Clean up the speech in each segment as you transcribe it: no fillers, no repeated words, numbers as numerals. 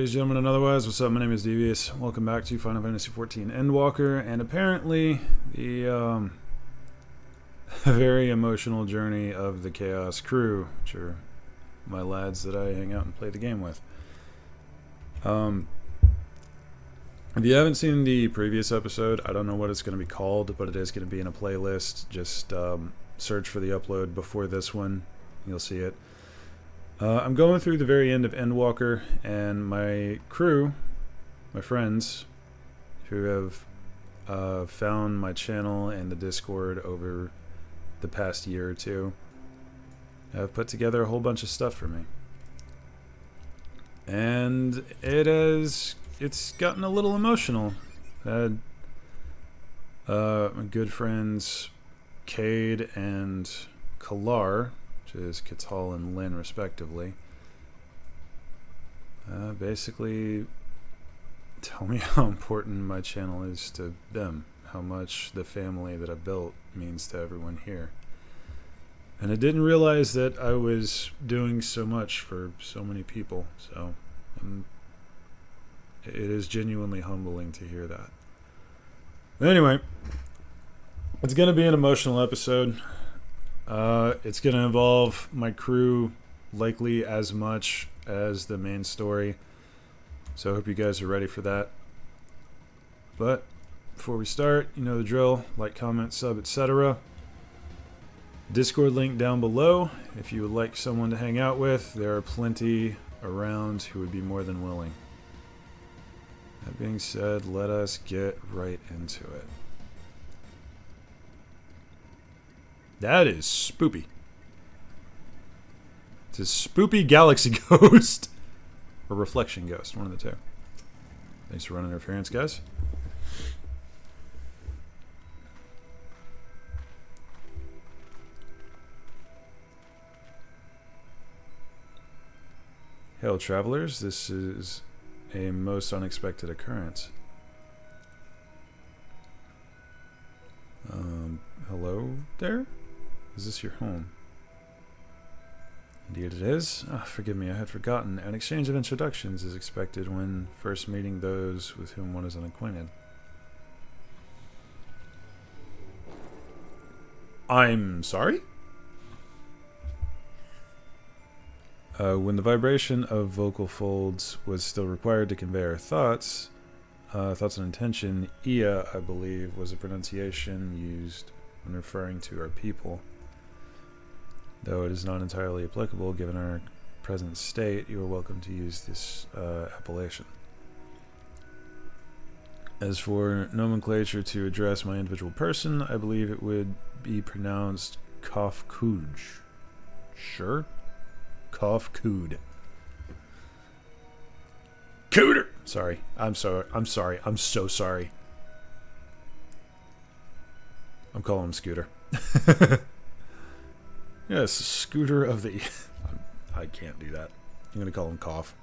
ladies and gentlemen, and otherwise, what's up? My name is Devious. Welcome back to Final Fantasy XIV Endwalker, and apparently the very emotional journey of the Chaos crew, which are my lads that I hang out and play the game with. If you haven't seen the previous episode, I don't know what it's going to be called, but it is going to be in a playlist. Just search for the upload before this one. You'll see it. I'm going through the very end of Endwalker, and my crew, my friends, who have found my channel and the Discord over the past year or two, have put together a whole bunch of stuff for me. And it's gotten a little emotional. I had my good friends Cade and Kalar, which is Katal and Lynn respectively, basically tell me how important my channel is to them, how much the family that I built means to everyone here. And I didn't realize that I was doing so much for so many people, so it is genuinely humbling to hear that. But anyway, it's going to be an emotional episode. It's going to involve my crew likely as much as the main story, so I hope you guys are ready for that. But before we start, you know the drill: like, comment, sub, etc. Discord link down below. If you would like someone to hang out with, there are plenty around who would be more than willing. That being said, let us get right into it. That is spoopy. It's a spoopy galaxy ghost. Or reflection ghost, one of the two. Thanks for running interference, guys. Hail, travelers. This is a most unexpected occurrence. Hello there? Is this your home? Indeed it is. Forgive me, I had forgotten. An exchange of introductions is expected when first meeting those with whom one is unacquainted. I'm sorry? When the vibration of vocal folds was still required to convey our thoughts and intention, Ia, I believe, was a pronunciation used when referring to our people. Though it is not entirely applicable given our present state, you are welcome to use this appellation. As for nomenclature to address my individual person, I believe it would be pronounced Kofkuj. Sure? Kofkud. Cooter! Sorry. I'm sorry. I'm so sorry. I'm calling him Scooter. Yes, Scooter of the... I can't do that. I'm going to call him Cough.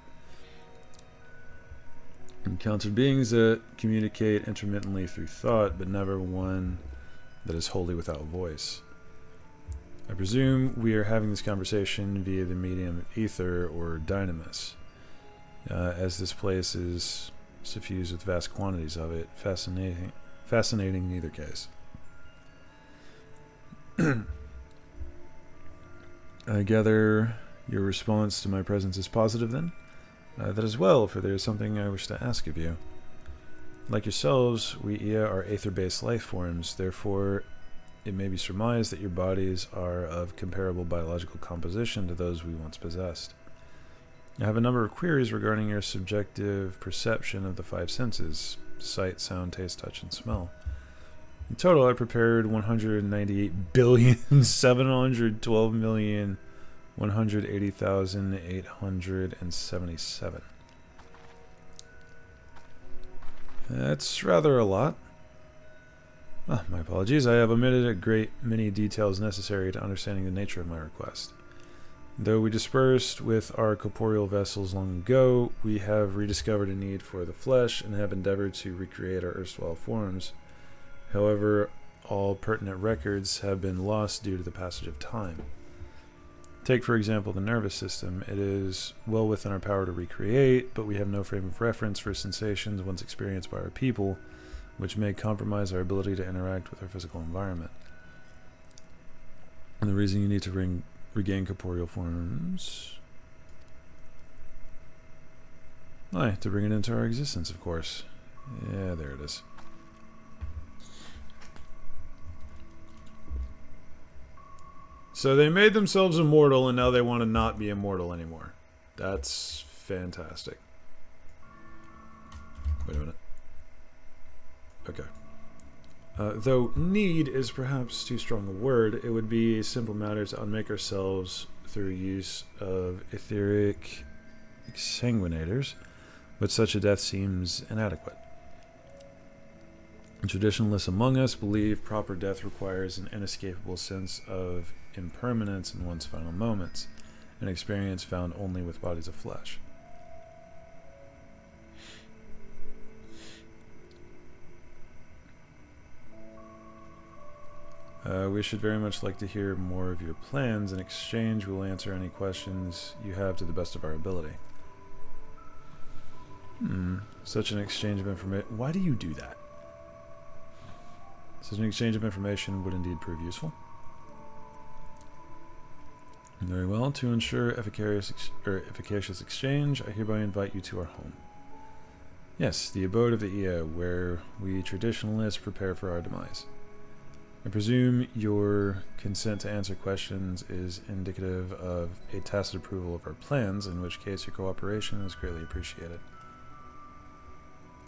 Encountered beings that communicate intermittently through thought, but never one that is wholly without voice. I presume we are having this conversation via the medium of ether or dynamis, as this place is suffused with vast quantities of it. Fascinating in either case. I gather your response to my presence is positive then? That is well, for there is something I wish to ask of you. Like yourselves, we Ia are aether-based life forms, therefore it may be surmised that your bodies are of comparable biological composition to those we once possessed. I have a number of queries regarding your subjective perception of the five senses: sight, sound, taste, touch, and smell. In total, I prepared 198,712,180,877. That's rather a lot. My apologies, I have omitted a great many details necessary to understanding the nature of my request. Though we dispersed with our corporeal vessels long ago, we have rediscovered a need for the flesh and have endeavored to recreate our erstwhile forms. However, all pertinent records have been lost due to the passage of time. Take, for example, the nervous system. It is well within our power to recreate, but we have no frame of reference for sensations once experienced by our people, which may compromise our ability to interact with our physical environment. And the reason you need to regain corporeal forms... Aye, to bring it into our existence, of course. Yeah, there it is. So they made themselves immortal, and now they want to not be immortal anymore. That's fantastic. Wait a minute. Okay. Though need is perhaps too strong a word, it would be a simple matter to unmake ourselves through use of etheric exsanguinators, but such a death seems inadequate. Traditionalists among us believe proper death requires an inescapable sense of impermanence in one's final moments, an experience found only with bodies of flesh. We should very much like to hear more of your plans. In exchange, we'll answer any questions you have to the best of our ability. Such an exchange of information... Why do you do that? Such an exchange of information would indeed prove useful. Very well. To ensure efficacious exchange, I hereby invite you to our home. Yes, the abode of the Ea, where we traditionalists prepare for our demise. I presume your consent to answer questions is indicative of a tacit approval of our plans, in which case your cooperation is greatly appreciated.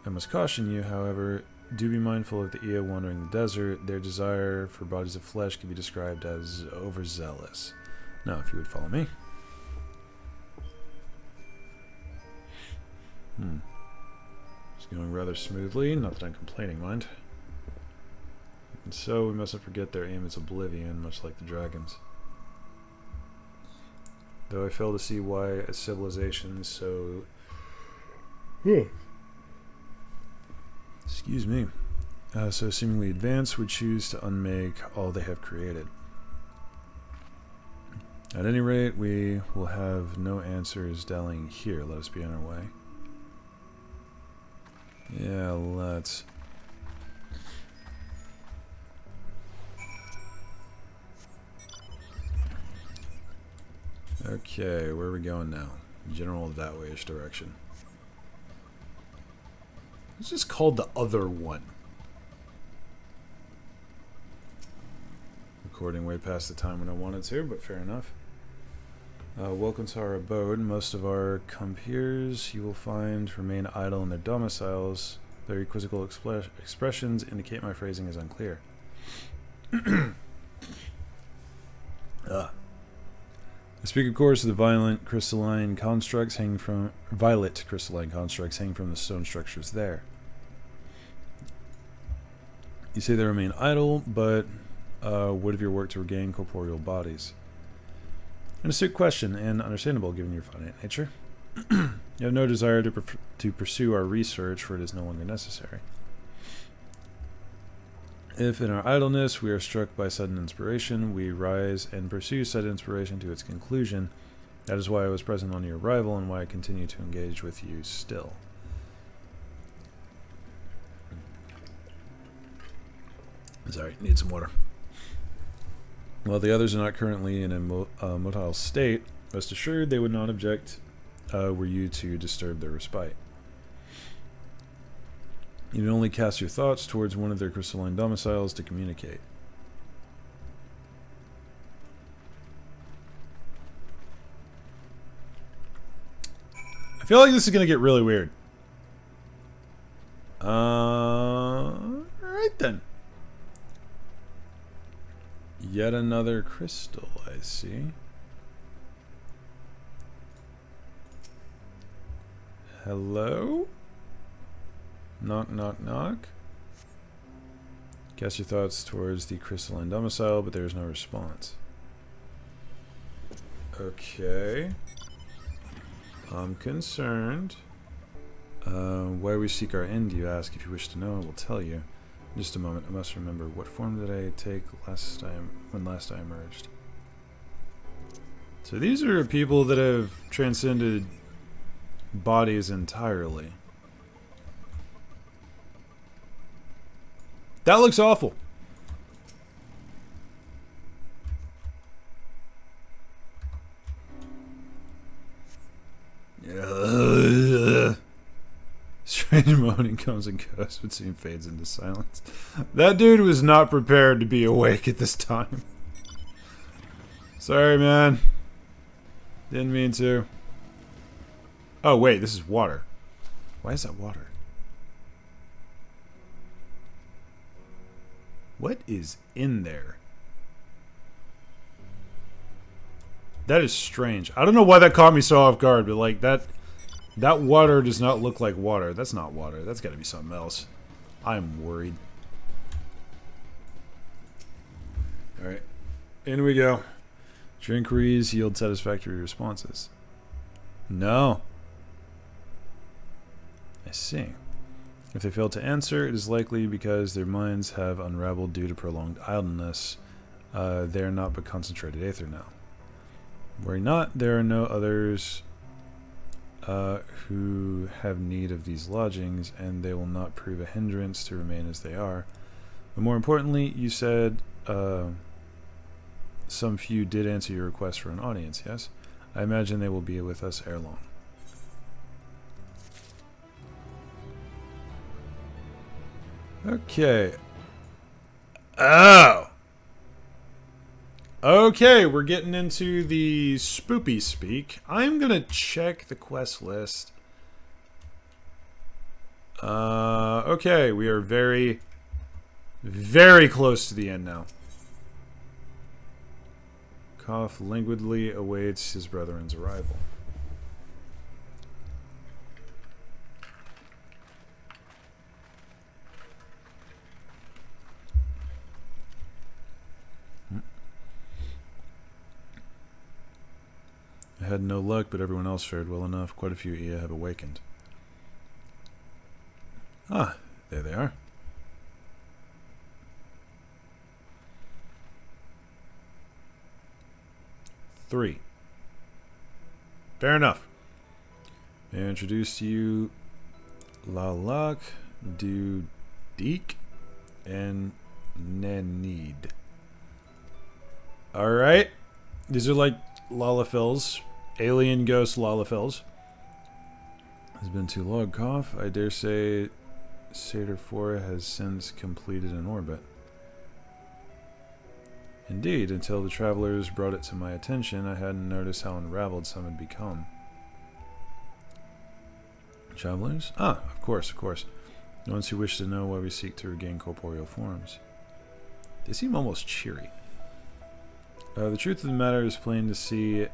I must caution you, however, do be mindful of the Ea wandering the desert. Their desire for bodies of flesh can be described as overzealous. Now, if you would follow me. It's going rather smoothly, not that I'm complaining, mind. And so we mustn't forget their aim is oblivion, much like the dragons. Though I fail to see why a civilization so... Excuse me. So seemingly advanced would choose to unmake all they have created. At any rate, we will have no answers dallying here. Let us be on our way. Yeah, let's... Okay, where are we going now? General that way-ish direction. It's just called the other one. Recording way past the time when I wanted to, but fair enough. Welcome to our abode. Most of our compeers you will find remain idle in their domiciles. Their quizzical expressions indicate my phrasing is unclear. I speak, of course, of the violet crystalline constructs hanging from the stone structures there. You say they remain idle, but what of your work to regain corporeal bodies? An astute question, and understandable given your finite nature. You have no desire to pursue our research, for it is no longer necessary. If in our idleness we are struck by sudden inspiration, we rise and pursue said inspiration to its conclusion. That is why I was present on your arrival, and why I continue to engage with you still. Sorry, need some water. While the others are not currently in a motile state, rest assured they would not object were you to disturb their respite. You can only cast your thoughts towards one of their crystalline domiciles to communicate. I feel like this is going to get really weird. Alright then. Yet another crystal, I see. Hello? Knock, knock, knock. Cast your thoughts towards the crystalline domicile, but there is no response. Okay. I'm concerned. Why we seek our end, you ask. If you wish to know, I will tell you. In just a moment, I must remember. What form did I take when last I emerged? So these are people that have transcended bodies entirely. That looks awful. Strange moaning comes and goes, but soon fades into silence. That dude was not prepared to be awake at this time. Sorry, man. Didn't mean to. Oh, wait, this is water. Why is that water? What is in there? That is strange. I don't know why that caught me so off guard, but like that water does not look like water. That's not water. That's got to be something else. I'm worried. All right. In we go. Your inquiries yield satisfactory responses. No. I see. If they fail to answer, it is likely because their minds have unraveled due to prolonged idleness. They are not but concentrated aether now. Worry not, there are no others who have need of these lodgings, and they will not prove a hindrance to remain as they are. But more importantly, you said some few did answer your request for an audience, yes? I imagine they will be with us ere long. Okay. Oh! Okay, we're getting into the spoopy speak. I'm gonna check the quest list. Okay, we are very, very close to the end now. Koff languidly awaits his brethren's arrival. I had no luck, but everyone else fared well enough. Quite a few Ia have awakened. Ah, there they are. Three. Fair enough. May I introduce to you Lalak, Dudik, and Nenid. Alright. These are like Lalafels. Alien ghost Lalafels. It's been too long, Koff. I dare say Satyr 4 has since completed an orbit. Indeed, until the travelers brought it to my attention, I hadn't noticed how unraveled some had become. Travelers? Ah, of course, of course. The ones who wish to know why we seek to regain corporeal forms. They seem almost cheery. The truth of the matter is plain to see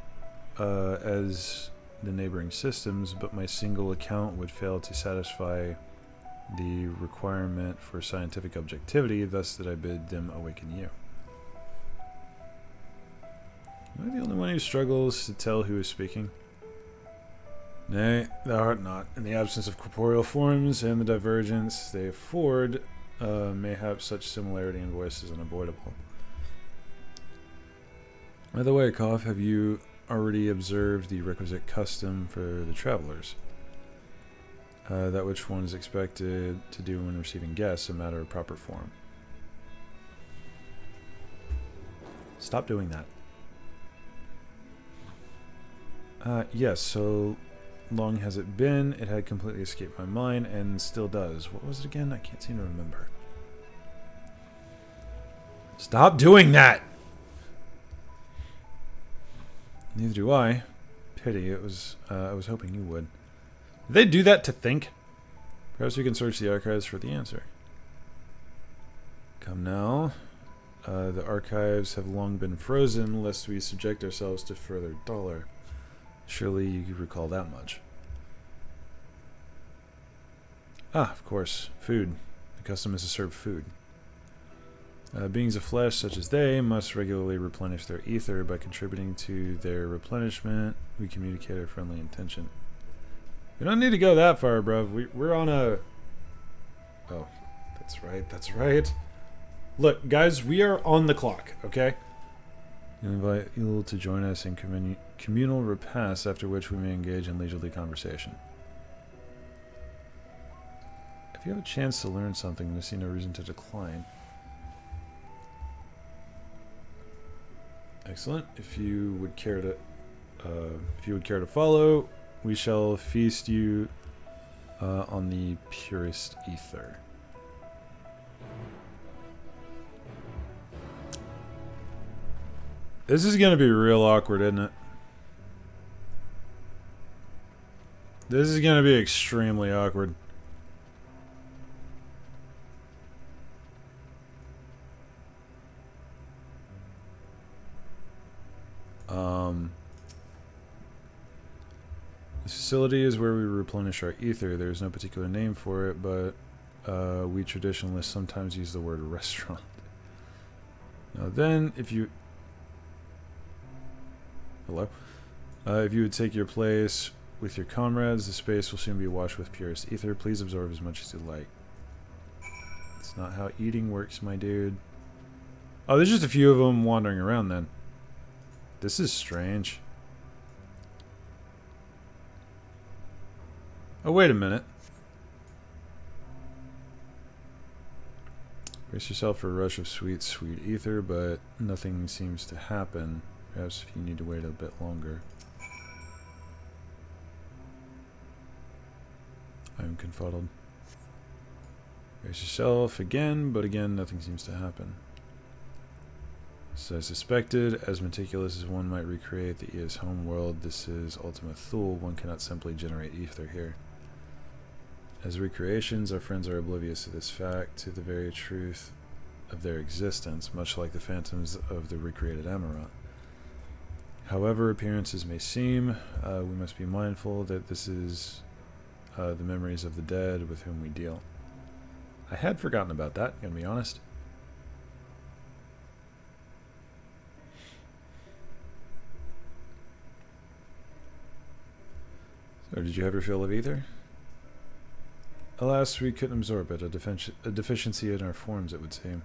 as the neighboring systems, but my single account would fail to satisfy the requirement for scientific objectivity, thus that I bid them awaken you. Am I the only one who struggles to tell who is speaking? Nay, thou art not. In the absence of corporeal forms and the divergence they afford, mayhap such similarity in voice is unavoidable. By the way, Koff, have you already observed the requisite custom for the travelers? That which one is expected to do when receiving guests, a matter of proper form. Stop doing that. Yes, so long has it been. It had completely escaped my mind and still does. What was it again? I can't seem to remember. Stop doing that! Neither do I. Pity. It was. I was hoping you would. Did they do that to think? Perhaps we can search the archives for the answer. Come now. The archives have long been frozen, lest we subject ourselves to further dollar. Surely you recall that much. Ah, of course. Food. The custom is to serve food. Beings of flesh, such as they, must regularly replenish their ether. By contributing to their replenishment, we communicate our friendly intention. We don't need to go that far, bruv. We're on a... Oh, that's right, that's right. Look, guys, we are on the clock, okay? You invite you to join us in communal repasts, after which we may engage in leisurely conversation. If you have a chance to learn something, I see no reason to decline. Excellent. If you would care to follow, we shall feast you on the purest ether. This is gonna be real awkward, isn't it? This is gonna be extremely awkward. This facility is where we replenish our ether. There's no particular name for it, but we traditionalists sometimes use the word restaurant. Now then, if you... Hello? If you would take your place with your comrades, the space will soon be awash with purest ether. Please absorb as much as you like. That's not how eating works, my dude. Oh, there's just a few of them wandering around then. This is strange. Oh, wait a minute. Brace yourself for a rush of sweet, sweet ether, but nothing seems to happen. Perhaps if you need to wait a bit longer. I am confuddled. Brace yourself again, but again, nothing seems to happen. As I suspected, as meticulous as one might recreate the EA's homeworld, this is Ultima Thule. One cannot simply generate ether here. As recreations, our friends are oblivious to this fact, to the very truth of their existence, much like the phantoms of the recreated Amaranth. However appearances may seem, we must be mindful that this is the memories of the dead with whom we deal. I had forgotten about that, gonna be honest. So, did you have your fill of ether? Alas, we couldn't absorb it. A deficiency in our forms, it would seem.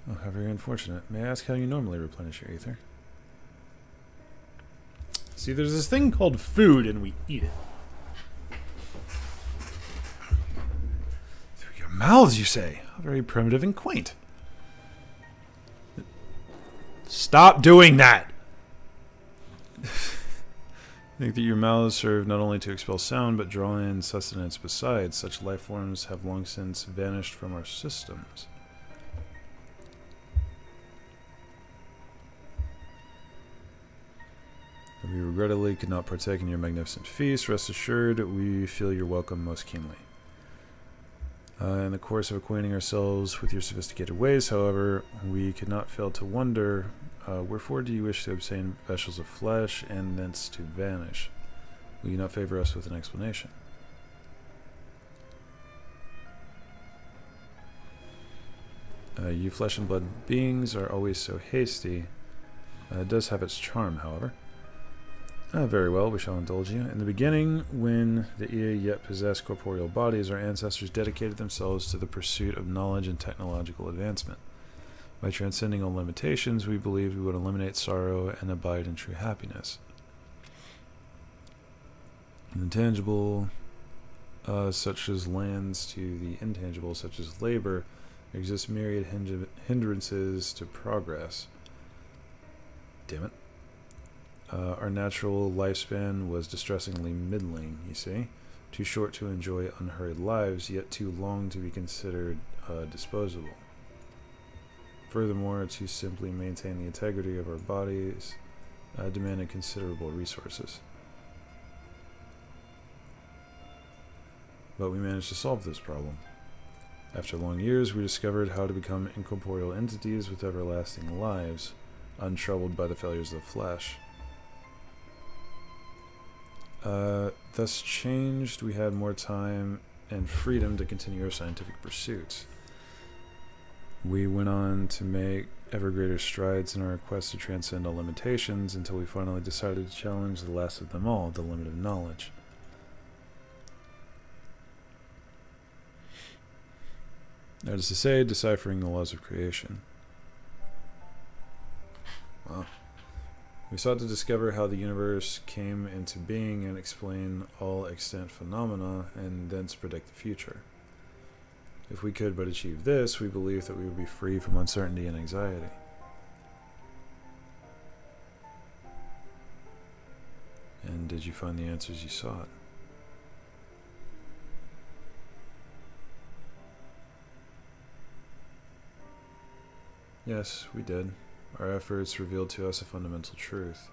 Oh, how very unfortunate. May I ask how you normally replenish your ether? See, there's this thing called food, and we eat it. Through your mouths, you say? How very primitive and quaint. Stop doing that! Think that your mouths serve not only to expel sound, but draw in sustenance besides. Such life forms have long since vanished from our systems. We regrettably could not partake in your magnificent feast. Rest assured, we feel your welcome most keenly. In the course of acquainting ourselves with your sophisticated ways, however, we could not fail to wonder, wherefore do you wish to obtain vessels of flesh and thence to vanish? Will you not favor us with an explanation? You flesh and blood beings are always so hasty. It does have its charm, however. Very well, we shall indulge you. In the beginning, when the EA yet possessed corporeal bodies, our ancestors dedicated themselves to the pursuit of knowledge and technological advancement. By transcending all limitations, we believed we would eliminate sorrow and abide in true happiness. In the tangible, such as lands, to the intangible, such as labor, there exist myriad hindrances to progress. Damn it. Our natural lifespan was distressingly middling, you see. Too short to enjoy unhurried lives, yet too long to be considered disposable. Furthermore, to simply maintain the integrity of our bodies demanded considerable resources. But we managed to solve this problem. After long years, we discovered how to become incorporeal entities with everlasting lives, untroubled by the failures of the flesh. Thus changed, we had more time and freedom to continue our scientific pursuits. We went on to make ever greater strides in our quest to transcend all limitations until we finally decided to challenge the last of them all, the limit of knowledge. That is to say, deciphering the laws of creation. We sought to discover how the universe came into being and explain all extant phenomena, and thence predict the future. If we could but achieve this, we believed that we would be free from uncertainty and anxiety. And did you find the answers you sought? Yes, we did. Our efforts revealed to us a fundamental truth.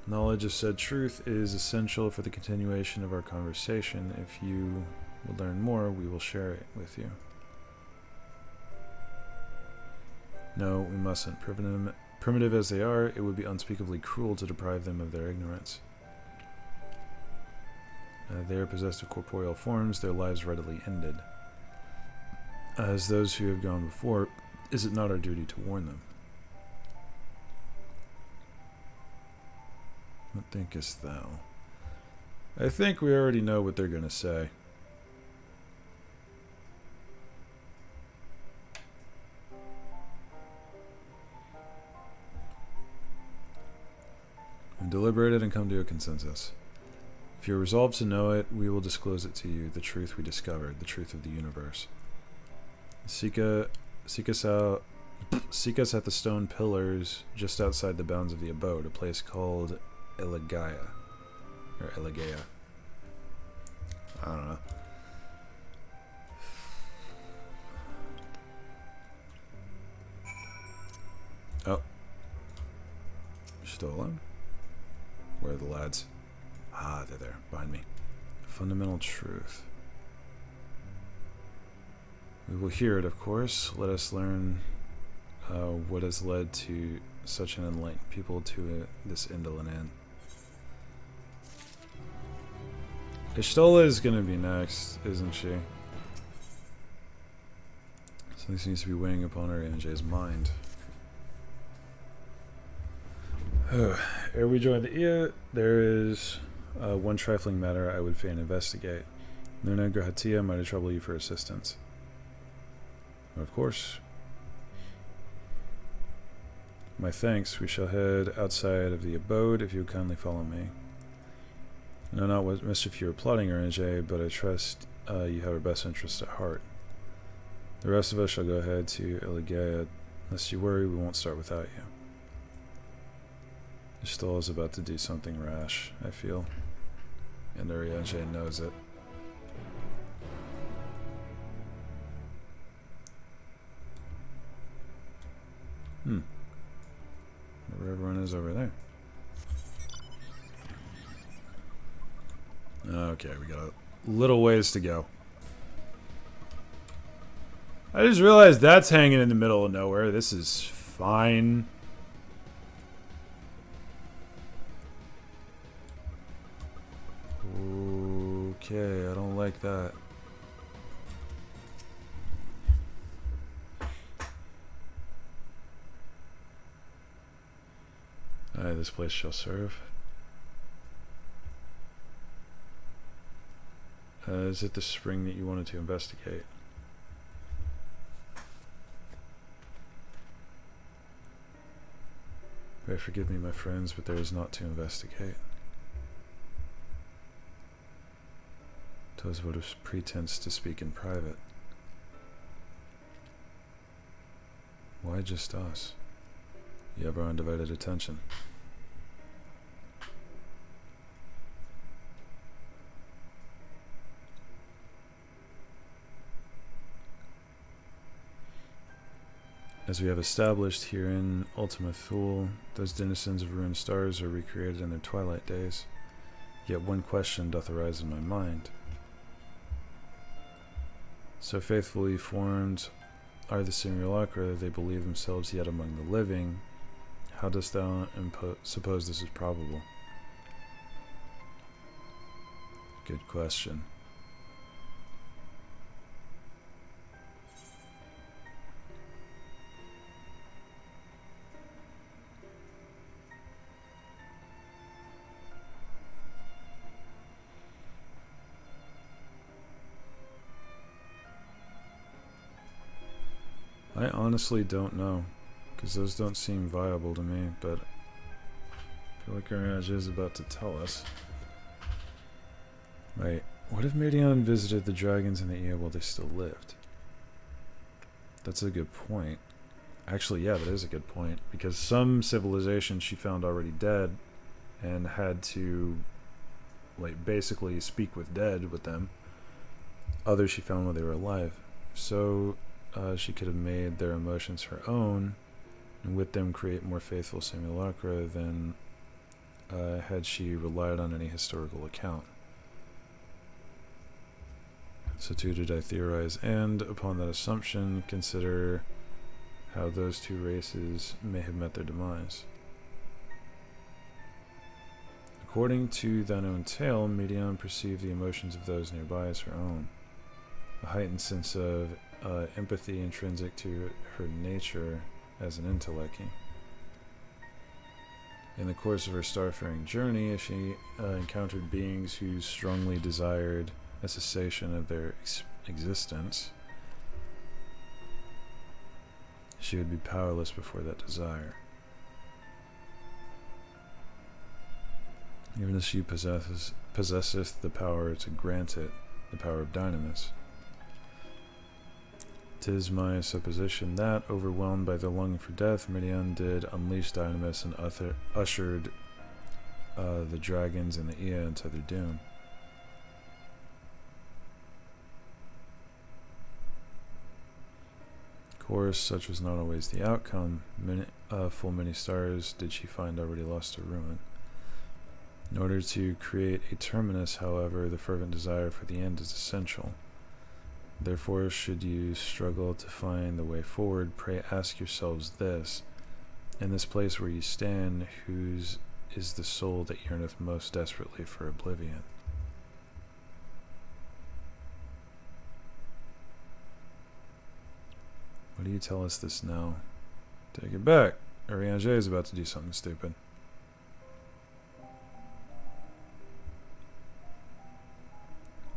Knowledge of said truth is essential for the continuation of our conversation. If you would learn more, we will share it with you. No, we mustn't. Primitive as they are, it would be unspeakably cruel to deprive them of their ignorance. They are possessed of corporeal forms, their lives readily ended. As those who have gone before, is it not our duty to warn them? What thinkest thou? I think we already know what they're going to say. We've deliberated and come to a consensus. If you are resolved to know it, we will disclose it to you, the truth we discovered, the truth of the universe. Seek us at the stone pillars just outside the bounds of the abode, a place called Elegaya. Or Elegaya. I don't know. Oh. You're still alone? Where are the lads? Ah, they're there, behind me. Fundamental truth. We will hear it, of course. Let us learn what has led to such an enlightened people to this indolent end. Ishtola is going to be next, isn't she? Something seems to be weighing upon her Anjay's mind. Ere we join the Ia, there is one trifling matter I would fain investigate. Nuna Grahatia might trouble you for assistance. Of course. My thanks. We shall head outside of the abode if you would kindly follow me. I know not what mischief you are plotting, Anjay, but I trust you have our best interests at heart. The rest of us shall go ahead to Eligea. Lest you worry, we won't start without you. Ishtal is about to do something rash, I feel. And Anjay knows it. Where everyone is over there. Okay, we got a little ways to go. I just realized that's hanging in the middle of nowhere. This is fine. Okay, I don't like that. This place shall serve. Is it the spring that you wanted to investigate? Pray forgive me, my friends, but there is naught to investigate. 'Twas but a pretense to speak in private. Why just us? You have our undivided attention. As we have established here in Ultima Thule, those denizens of ruined stars are recreated in their twilight days. Yet one question doth arise in my mind. So faithfully formed are the simulacra that they believe themselves yet among the living. How dost thou suppose this is probable? Good question. I honestly don't know. because those don't seem viable to me, but I feel like Ariage is about to tell us. Right. What if Midian visited the dragons in the Ea while they still lived? That's a good point. Actually, yeah, that is a good point, because some civilizations she found already dead and had to, like, basically speak with dead with them. Others she found while they were alive. So she could have made their emotions her own and with them create more faithful simulacra than had she relied on any historical account. So too did I theorize, and upon that assumption, consider how those two races may have met their demise. According to thine own tale, Midian perceived the emotions of those nearby as her own. A heightened sense of empathy intrinsic to her nature as an intellecty. In the course of her starfaring journey, if she encountered beings who strongly desired a cessation of their existence, she would be powerless before that desire. Even as she possesseth the power to grant it, the power of dynamis. 'Tis my supposition that, overwhelmed by the longing for death, Midian did unleash dynamis and ushered the dragons in the Ea into their doom. Of course, such was not always the outcome. Full many stars did she find already lost to ruin. In order to create a terminus, however, the fervent desire for the end is essential. Therefore, should you struggle to find the way forward, pray ask yourselves this: in this place where you stand, whose is the soul that yearneth most desperately for oblivion? Why do you tell us this now? Take it back. Ariage is about to do something stupid.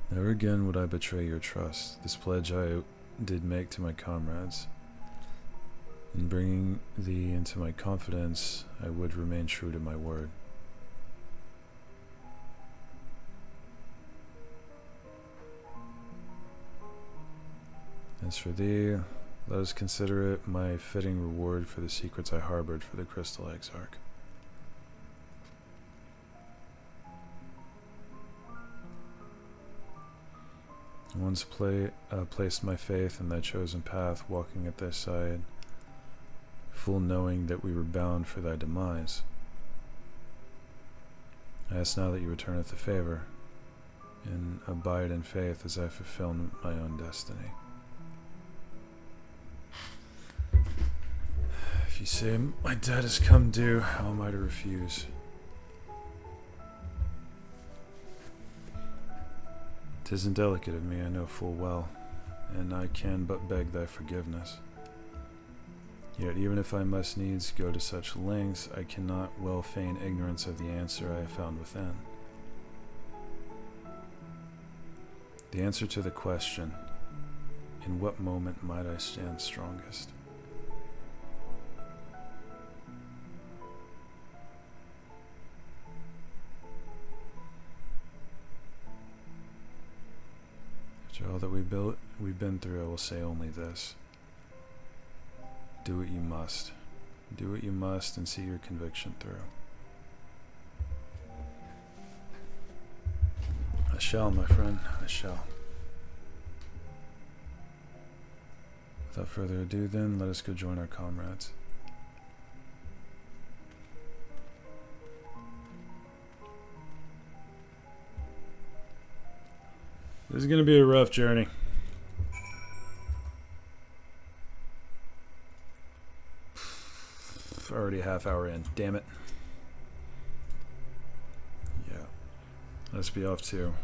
Never again would I betray your trust. This pledge I did make to my comrades. In bringing thee into my confidence, I would remain true to my word. As for thee, let us consider it my fitting reward for the secrets I harbored for the Crystal Exarch. I once placed my faith in thy chosen path, walking at thy side, full knowing that we were bound for thy demise. I ask now that you returneth the favor, and abide in faith as I fulfill my own destiny. If you say my debt has come due, how am I to refuse? 'Tis indelicate of me, I know full well, and I can but beg thy forgiveness. Yet even if I must needs go to such lengths, I cannot well feign ignorance of the answer I have found within. The answer to the question, in what moment might I stand strongest? After all that we've been through, I will say only this. Do what you must. Do what you must and see your conviction through. I shall, my friend, I shall. Without further ado then, let us go join our comrades. This is going to be a rough journey. Already a half hour in. Damn it. Yeah. Let's be off to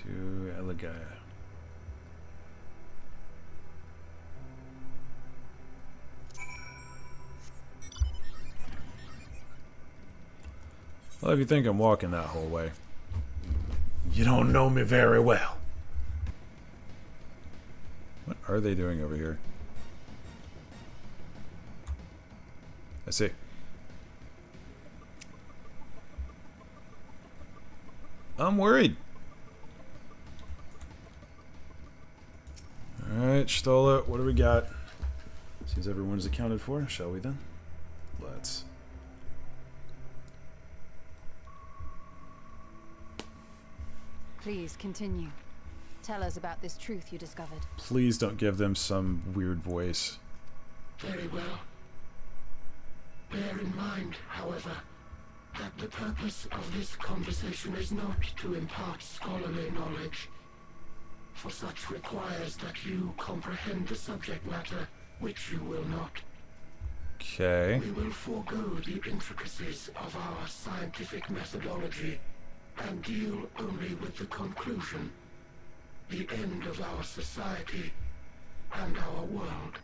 Eligaya. Well, if you think I'm walking that whole way, you don't know me very well. What are they doing over here? I see. I'm worried. Alright, Stola, what do we got? Seems everyone's accounted for, shall we then? Let's. Please continue. Tell us about this truth you discovered. Please don't give them some weird voice. Very well. Bear in mind, however, that the purpose of this conversation is not to impart scholarly knowledge, for such requires that you comprehend the subject matter, which you will not. Okay. We will forego the intricacies of our scientific methodology and deal only with the conclusion, the end of our society and our world.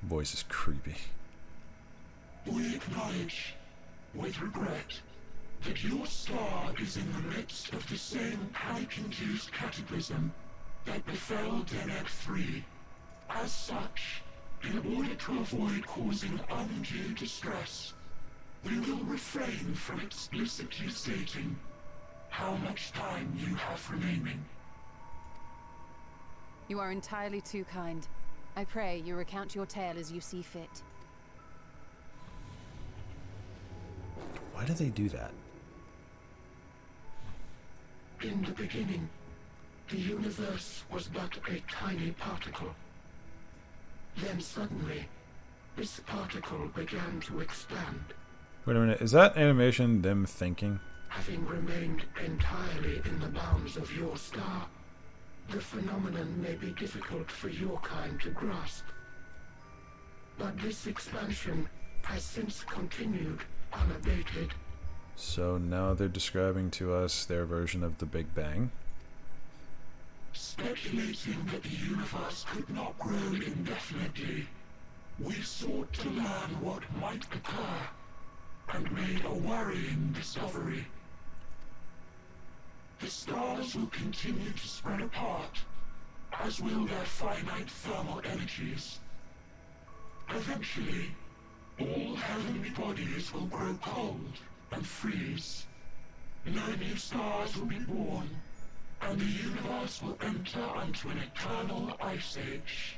Voice is creepy. We acknowledge, with regret, that your star is in the midst of the same panic-induced cataclysm that befell Deneb 3. As such, in order to avoid causing undue distress, we will refrain from explicitly stating how much time you have remaining. You are entirely too kind. I pray you recount your tale as you see fit. Why do they do that? In the beginning, the universe was but a tiny particle. Then suddenly, this particle began to expand. Wait a minute, is that animation them thinking? Having remained entirely in the bounds of your star, the phenomenon may be difficult for your kind to grasp. But this expansion has since continued unabated. So now they're describing to us their version of the Big Bang. Speculating that the universe could not grow indefinitely, we sought to learn what might occur, and made a worrying discovery. The stars will continue to spread apart, as will their finite thermal energies. Eventually, all heavenly bodies will grow cold and freeze. No new stars will be born, and the universe will enter onto an eternal ice age.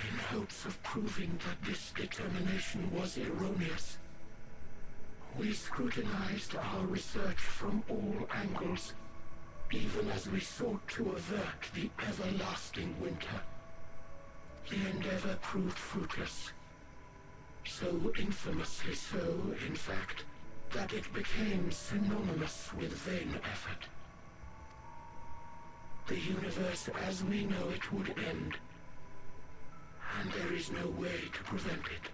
In hopes of proving that this determination was erroneous, we scrutinized our research from all angles, even as we sought to avert the everlasting winter. The endeavor proved fruitless. So infamously so, in fact, that it became synonymous with vain effort. The universe as we know it would end, and there is no way to prevent it.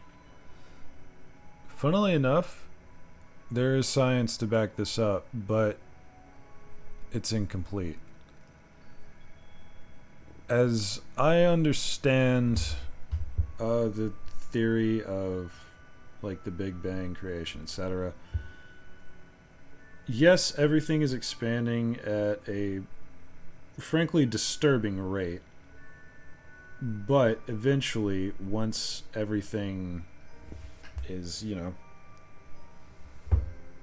Funnily enough, there is science to back this up, but it's incomplete. As I understand the theory of like the Big Bang creation, etc., yes, everything is expanding at a frankly disturbing rate, but eventually, once everything is,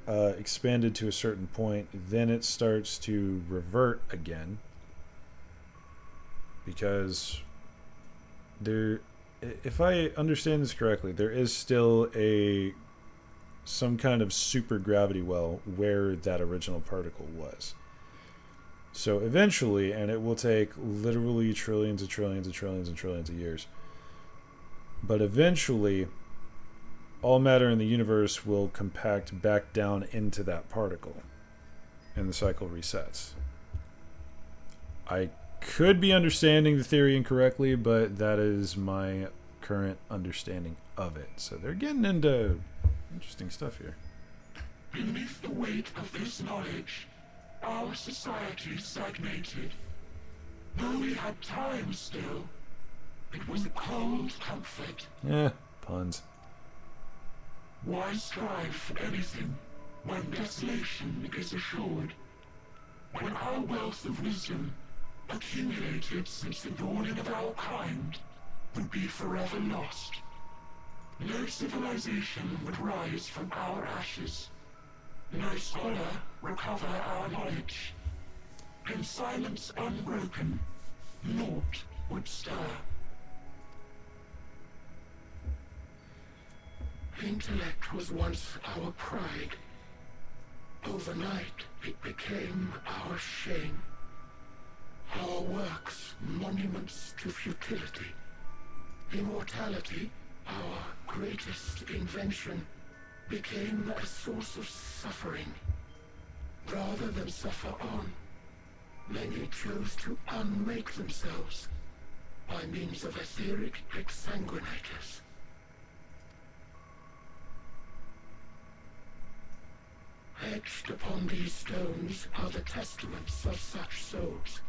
expanded to a certain point, then it starts to revert again, because there, if I understand this correctly, there is still some kind of super gravity well where that original particle was. So eventually, and it will take literally trillions and trillions and trillions and trillions of years, but eventually all matter in the universe will compact back down into that particle, and the cycle resets. I could be understanding the theory incorrectly, but that is my current understanding of it. So they're getting into interesting stuff here. Beneath the weight of this knowledge, our society stagnated. Though we had time still, it was a cold comfort. Puns. Why strive for anything when desolation is assured? When our wealth of wisdom accumulated since the dawning of our kind, would be forever lost. No civilization would rise from our ashes. No scholar recover our knowledge. In silence unbroken, naught would stir. Intellect was once our pride. Overnight, it became our shame. Our works, monuments to futility. Immortality, our greatest invention, became a source of suffering. Rather than suffer on, many chose to unmake themselves by means of etheric exsanguinators. Etched upon these stones are the testaments of such souls.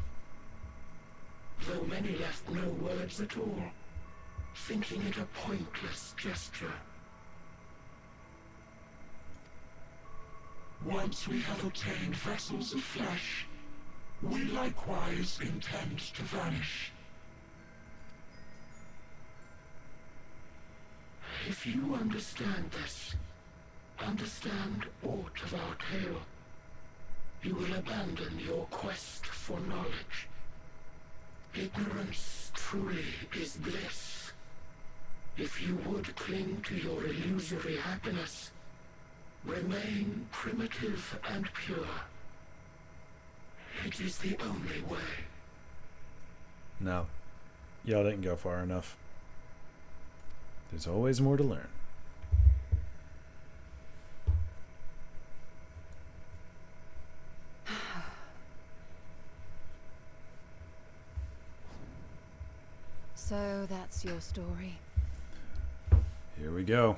Though many left no words at all, thinking it a pointless gesture. Once we have obtained vessels of flesh, we likewise intend to vanish. If you understand this, understand aught of our tale, you will abandon your quest for knowledge. Ignorance truly is bliss. If you would cling to your illusory happiness, remain primitive and pure. It is the only way. No. Y'all didn't go far enough. There's always more to learn. So that's your story. Here we go.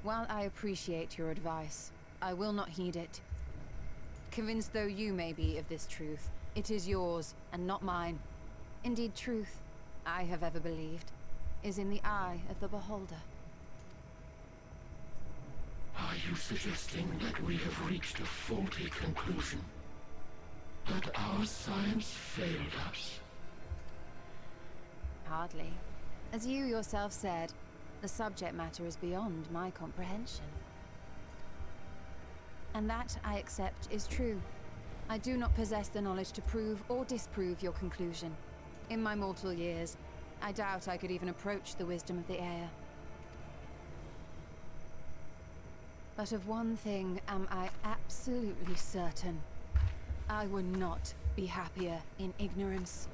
While I appreciate your advice, I will not heed it. Convinced though you may be of this truth, it is yours and not mine. Indeed, truth, I have ever believed, is in the eye of the beholder. Are you suggesting that we have reached a faulty conclusion? That our science failed us? Hardly. As you yourself said, the subject matter is beyond my comprehension. And that, I accept, is true. I do not possess the knowledge to prove or disprove your conclusion. In my mortal years, I doubt I could even approach the wisdom of the air. But of one thing am I absolutely certain. I would not be happier in ignorance.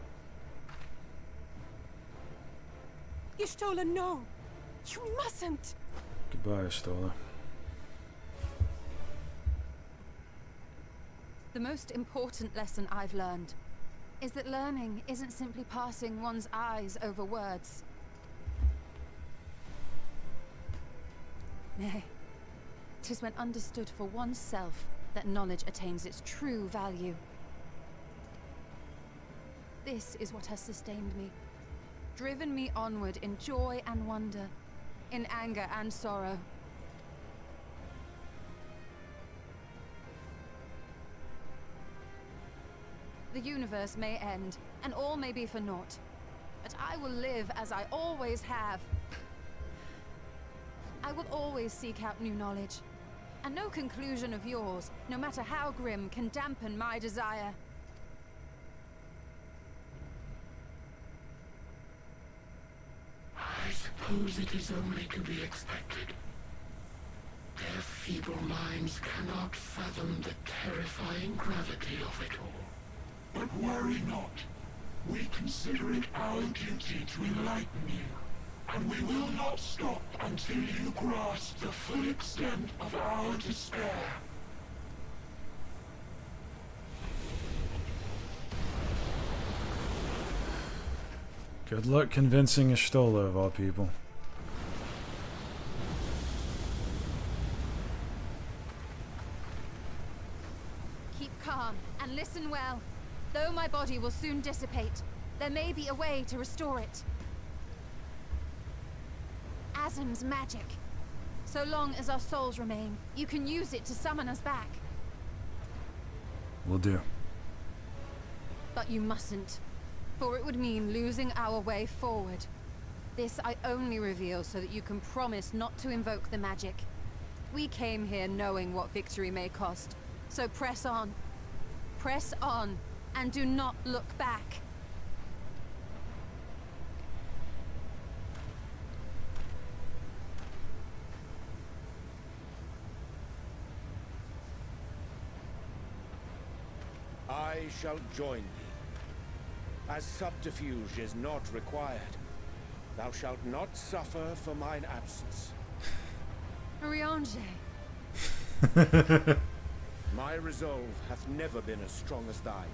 Y'shtola, no! You mustn't! Goodbye, Stola. The most important lesson I've learned is that learning isn't simply passing one's eyes over words. Nay, 'tis when understood for oneself that knowledge attains its true value. This is what has sustained me, driven me onward in joy and wonder, in anger and sorrow. The universe may end, and all may be for naught. But I will live as I always have. I will always seek out new knowledge. And no conclusion of yours, no matter how grim, can dampen my desire. I suppose it is only to be expected. Their feeble minds cannot fathom the terrifying gravity of it all. But worry not. We consider it our duty to enlighten you, and we will not stop until you grasp the full extent of our despair. Good luck convincing Y'shtola, of all people. Keep calm and listen well. Though my body will soon dissipate, there may be a way to restore it. Azim's magic. So long as our souls remain, you can use it to summon us back. Will do. But you mustn't, for it would mean losing our way forward. This I only reveal so that you can promise not to invoke the magic. We came here knowing what victory may cost, so press on. Press on, and do not look back. I shall join thee. As subterfuge is not required, thou shalt not suffer for mine absence. Riange. My resolve hath never been as strong as thine.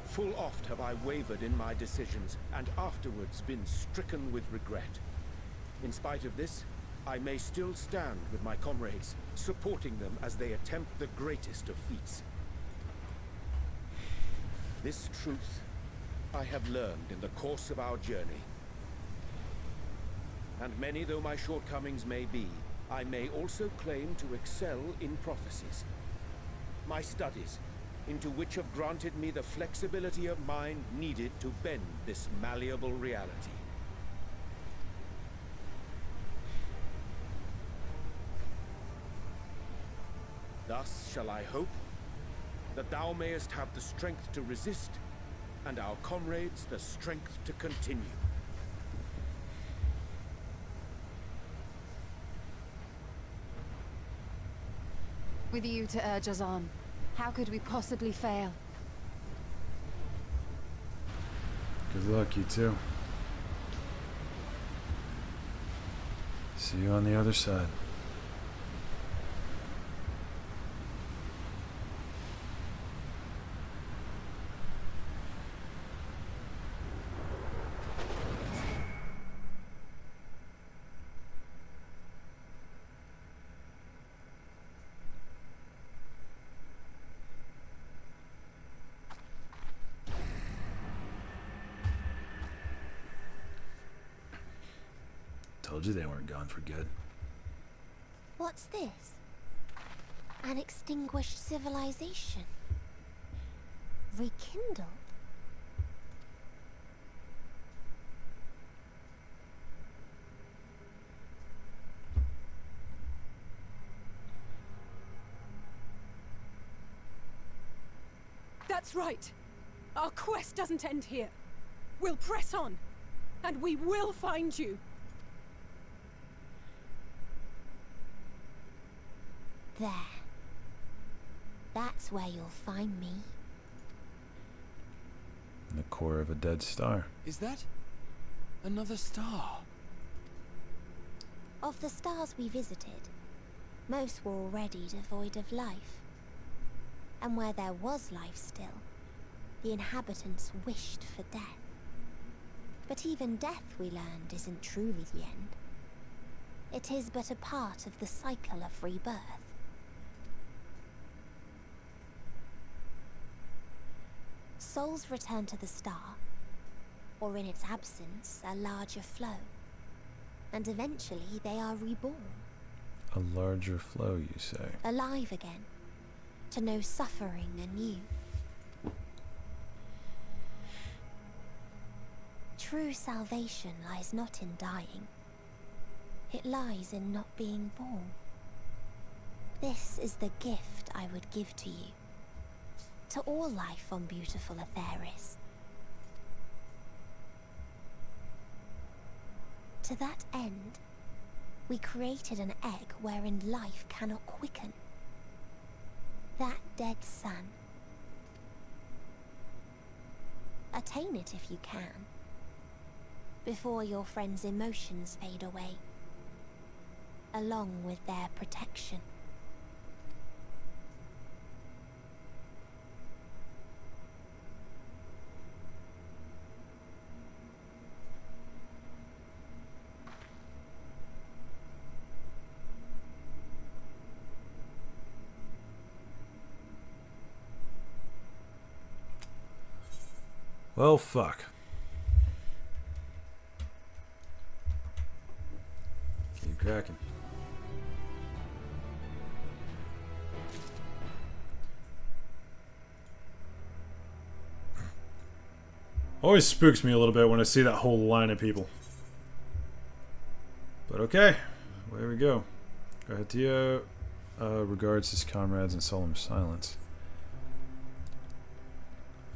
Full oft have I wavered in my decisions, and afterwards been stricken with regret. In spite of this, I may still stand with my comrades, supporting them as they attempt the greatest of feats. This truth I have learned in the course of our journey. And many though my shortcomings may be, I may also claim to excel in prophecies. My studies, into which have granted me the flexibility of mind needed to bend this malleable reality. Thus shall I hope that thou mayest have the strength to resist, and our comrades the strength to continue. With you to urge us on, how could we possibly fail? Good luck, you two. See you on the other side. Told you they weren't gone for good. What's this? An extinguished civilization. Rekindled? That's right. Our quest doesn't end here. We'll press on, and we will find you. There. That's where you'll find me. In the core of a dead star. Is that another star? Of the stars we visited, most were already devoid of life. And where there was life still, the inhabitants wished for death. But even death, we learned, isn't truly the end. It is but a part of the cycle of rebirth. Souls return to the star, or in its absence, a larger flow. And eventually they are reborn. A larger flow, you say? Alive again, to know suffering anew. True salvation lies not in dying. It lies in not being born. This is the gift I would give to you. To all life on beautiful Atheris. To that end, we created an egg wherein life cannot quicken. That dead sun. Attain it if you can, before your friends' emotions fade away, along with their protection. Well, fuck. Keep cracking. Always spooks me a little bit when I see that whole line of people. But okay, away we go. Go ahead, Tio. Regards his comrades in solemn silence.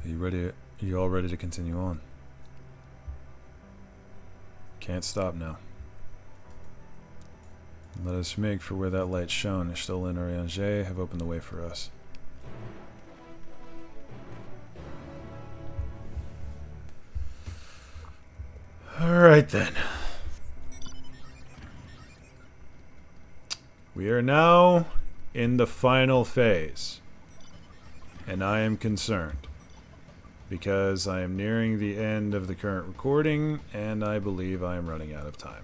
Are you ready? Are you all ready to continue on? Can't stop now. Let us make for where that light shone. Ishtal and Orianger have opened the way for us. Alright then. We are now in the final phase. And I am concerned. Because I am nearing the end of the current recording, and I believe I am running out of time.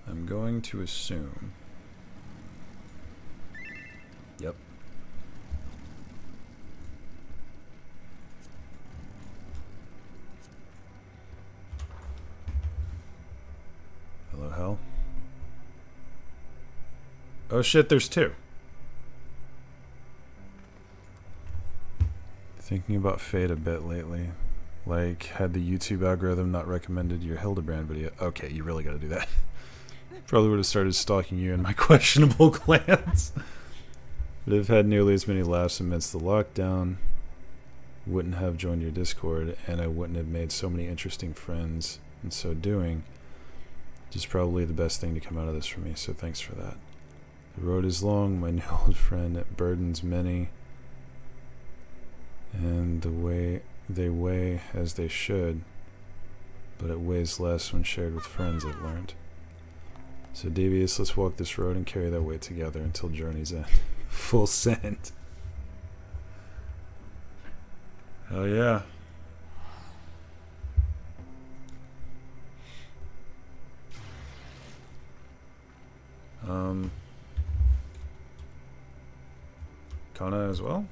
I'm going to assume... Yep. Hello, hell. Oh shit, there's two. Thinking about Fate a bit lately. Like, had the YouTube algorithm not recommended your Hildebrand video... Okay, you really gotta do that. Probably would have started stalking you in my questionable glance. But I've had nearly as many laughs amidst the lockdown. Wouldn't have joined your Discord, and I wouldn't have made so many interesting friends in so doing. Which is probably the best thing to come out of this for me, so thanks for that. The road is long, my new old friend. It burdens many. And they weigh as they should. But it weighs less when shared with friends, I've learned. So Devious, let's walk this road and carry that weight together until journey's end. Full send. Hell yeah. Kana as well?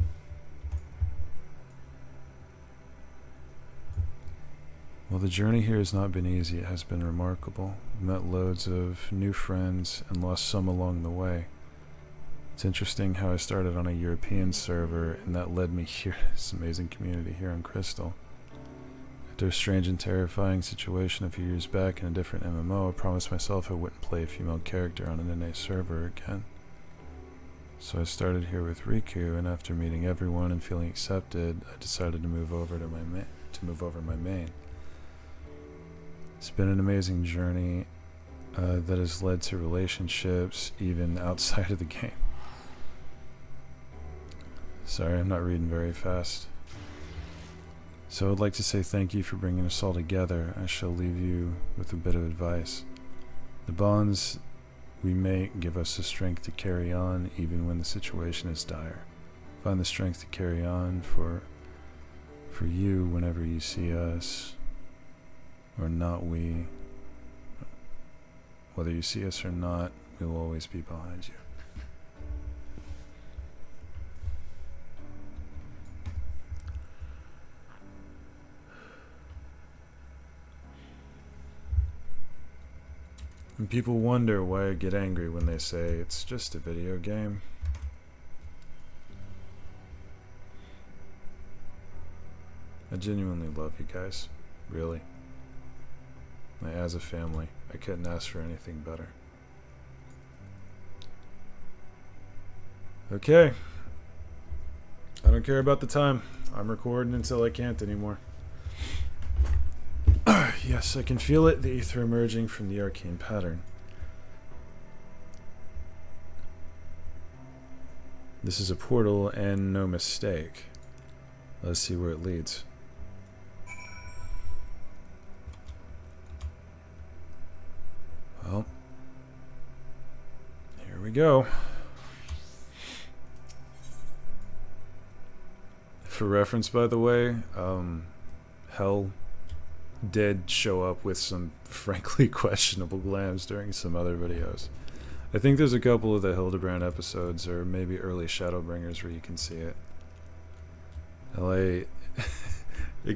Well, the journey here has not been easy. It has been remarkable. I've met loads of new friends and lost some along the way. It's interesting how I started on a European server and that led me here to this amazing community here on Crystal. After a strange and terrifying situation a few years back in a different MMO, I promised myself I wouldn't play a female character on an NA server again. So I started here with Riku, and after meeting everyone and feeling accepted, I decided to move over to my main. It's been an amazing journey that has led to relationships even outside of the game. Sorry, I'm not reading very fast. So I'd like to say thank you for bringing us all together. I shall leave you with a bit of advice. The bonds we make give us the strength to carry on even when the situation is dire. Find the strength to carry on for you whenever you see us or not whether you see us or not, we will always be behind you. And people wonder why I get angry when they say it's just a video game. I genuinely love you guys, really. As a family, I couldn't ask for anything better. Okay. I don't care about the time. I'm recording until I can't anymore. Yes, I can feel it, the ether emerging from the arcane pattern. This is a portal and no mistake. Let's see where it leads. Well, here we go. For reference, by the way, Hell did show up with some frankly questionable glams during some other videos. I think there's a couple of the Hildebrand episodes or maybe early Shadowbringers where you can see it. It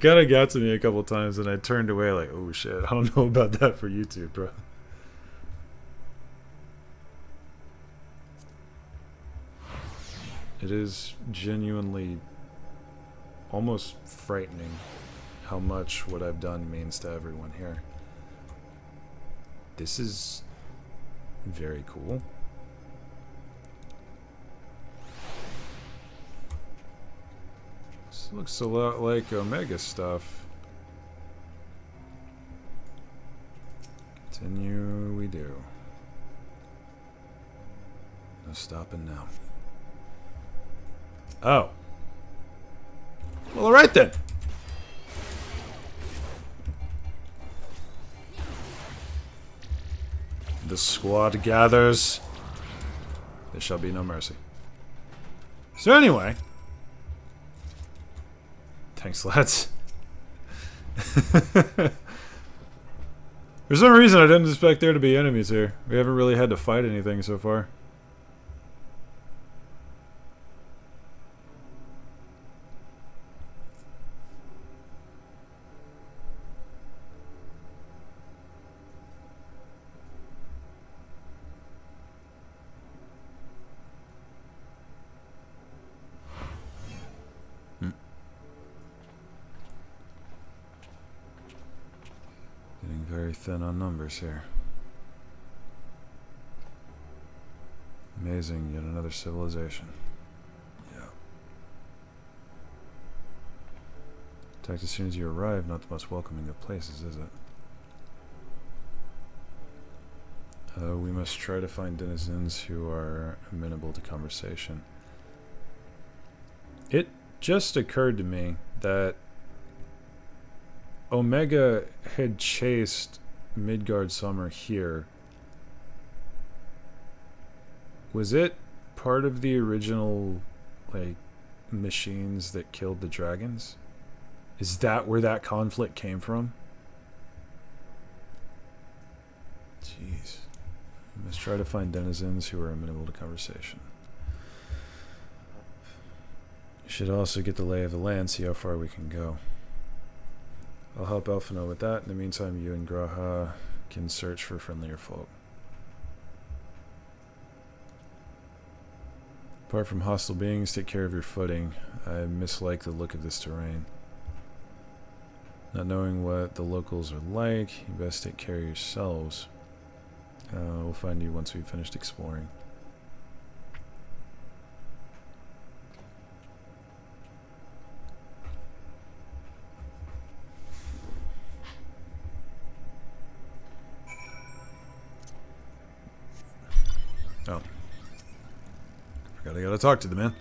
kind of got to me a couple times and I turned away like, oh shit, I don't know about that for YouTube, bro. It is genuinely almost frightening how much what I've done means to everyone here. This is very cool. This looks a lot like Omega stuff. Continue we do. No stopping now. Oh. Well, alright then. The squad gathers. There shall be no mercy. So anyway. Thanks, lads. For some reason, I didn't expect there to be enemies here. We haven't really had to fight anything so far. Getting very thin on numbers here. Amazing, yet another civilization. Yeah. Attacked as soon as you arrive, not the most welcoming of places, is it? We must try to find denizens who are amenable to conversation. It just occurred to me that Omega had chased Midgard Summer here. Was it part of the original, like, machines that killed the dragons? Is that where that conflict came from? Jeez. We must try to find denizens who are amenable to conversation. We should also get the lay of the land, see how far we can go. I'll help Elfino with that. In the meantime, you and Graha can search for friendlier folk. Apart from hostile beings, take care of your footing. I mislike the look of this terrain. Not knowing what the locals are like, you best take care of yourselves. We'll find you once we've finished exploring. Oh. Forgot I gotta talk to the man.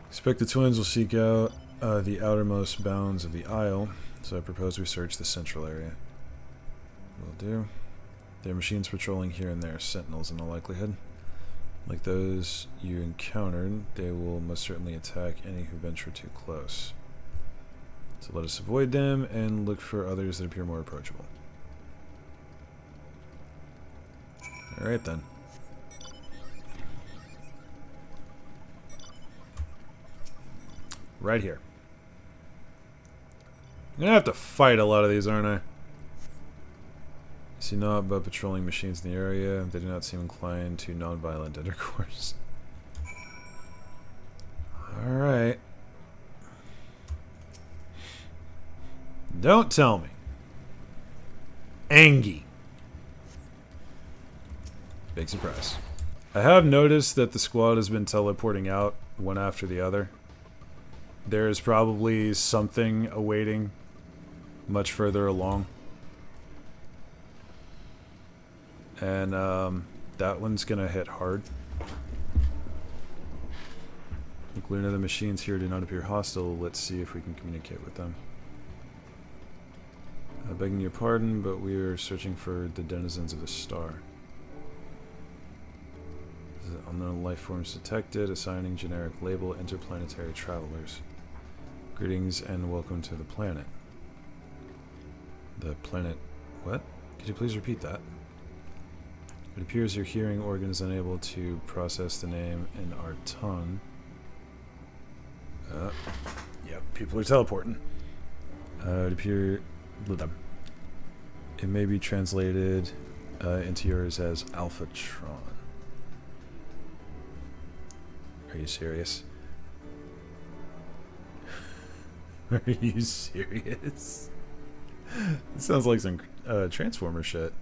Expect the twins will seek out the outermost bounds of the Isle, so I propose we search the central area. Will do. There are machines patrolling here and there, sentinels in all likelihood. Like those you encountered, they will most certainly attack any who venture too close. So let us avoid them and look for others that appear more approachable. Alright then. Right here. I'm gonna have to fight a lot of these, aren't I? See naught but patrolling machines in the area. They do not seem inclined to non-violent intercourse. Alright. Don't tell me. Angie. Big surprise. I have noticed that the squad has been teleporting out one after the other. There is probably something awaiting much further along. And that one's gonna hit hard. Luna, the machines here do not appear hostile. Let's see if we can communicate with them. Begging your pardon, but we are searching for the denizens of the star. Unknown life forms detected. Assigning generic label: interplanetary travelers. Greetings and welcome to the planet. The planet... What? Could you please repeat that? It appears your hearing organ is unable to process the name in our tongue. Yep, people are teleporting. It appears... It may be translated into yours as Alphatron. Are you serious? Are you serious? It sounds like some Transformer shit.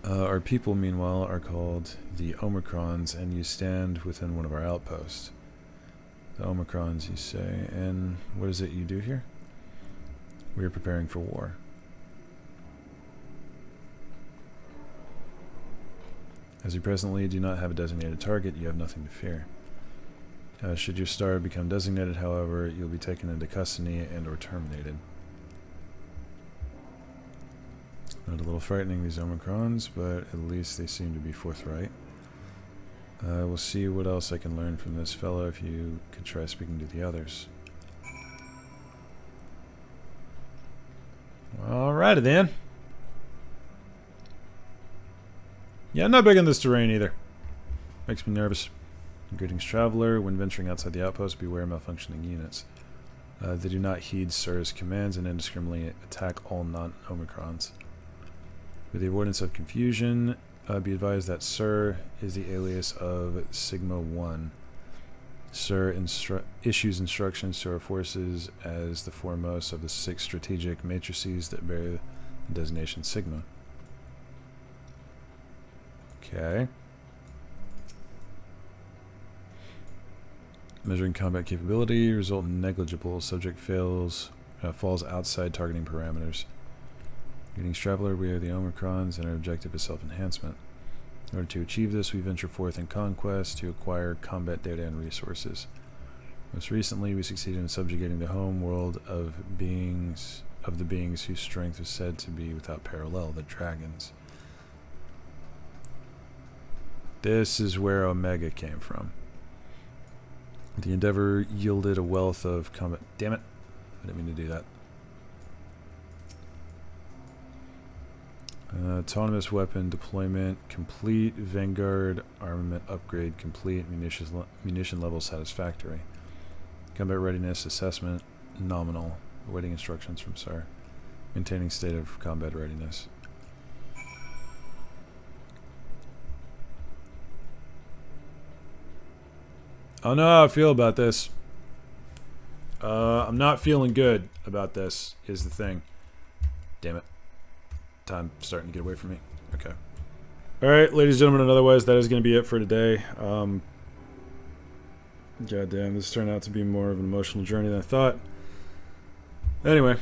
Our people, meanwhile, are called the Omicrons, and you stand within one of our outposts. The Omicrons, you say, and what is it you do here? We are preparing for war. As you presently do not have a designated target, you have nothing to fear. Should your star become designated, however, you'll be taken into custody and or terminated. Not a little frightening, these Omicrons, but at least they seem to be forthright. We'll see what else I can learn from this fellow if you could try speaking to the others. Alrighty then. Yeah, I'm not big on this terrain either. Makes me nervous. Greetings, traveler. When venturing outside the outpost, beware malfunctioning units. They do not heed Sir's commands and indiscriminately attack all non-Omicrons. With the avoidance of confusion, be advised that Sir is the alias of Sigma 1. Sir issues instructions to our forces as the foremost of the 6 strategic matrices that bear the designation Sigma. Okay. Measuring combat capability, result negligible. Subject falls outside targeting parameters. Greetings, traveler. We are the Omicrons, and our objective is self-enhancement. In order to achieve this, we venture forth in conquest to acquire combat data and resources. Most recently, we succeeded in subjugating the home world of the beings whose strength is said to be without parallel, the dragons. This is where Omega came from. The endeavor yielded a wealth of combat. Damn it! I didn't mean to do that. Autonomous weapon deployment complete. Vanguard armament upgrade complete. Munition level satisfactory. Combat readiness assessment nominal. Awaiting instructions from Sir. Maintaining state of combat readiness. I don't know how I feel about this. I'm not feeling good about this, is the thing. Damn it. Time starting to get away from me. Okay. Alright, ladies and gentlemen, and otherwise, that is going to be it for today. God damn, this turned out to be more of an emotional journey than I thought. Anyway.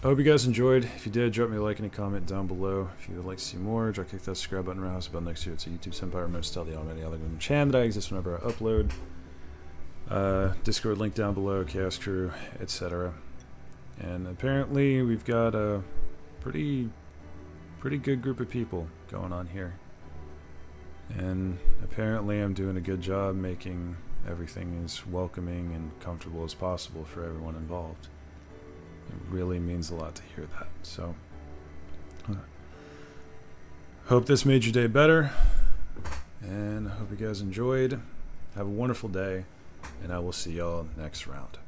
I hope you guys enjoyed. If you did, drop me a like and a comment down below. If you would like to see more, click that subscribe button around the bell next to it. It's a YouTube Senpai remote style the almighty algorithm channel that I exist whenever I upload. Discord link down below, Chaos Crew, etc. And apparently we've got a pretty good group of people going on here. And apparently I'm doing a good job making everything as welcoming and comfortable as possible for everyone involved. It really means a lot to hear that. So, hope this made your day better, and I hope you guys enjoyed. Have a wonderful day, and I will see y'all next round.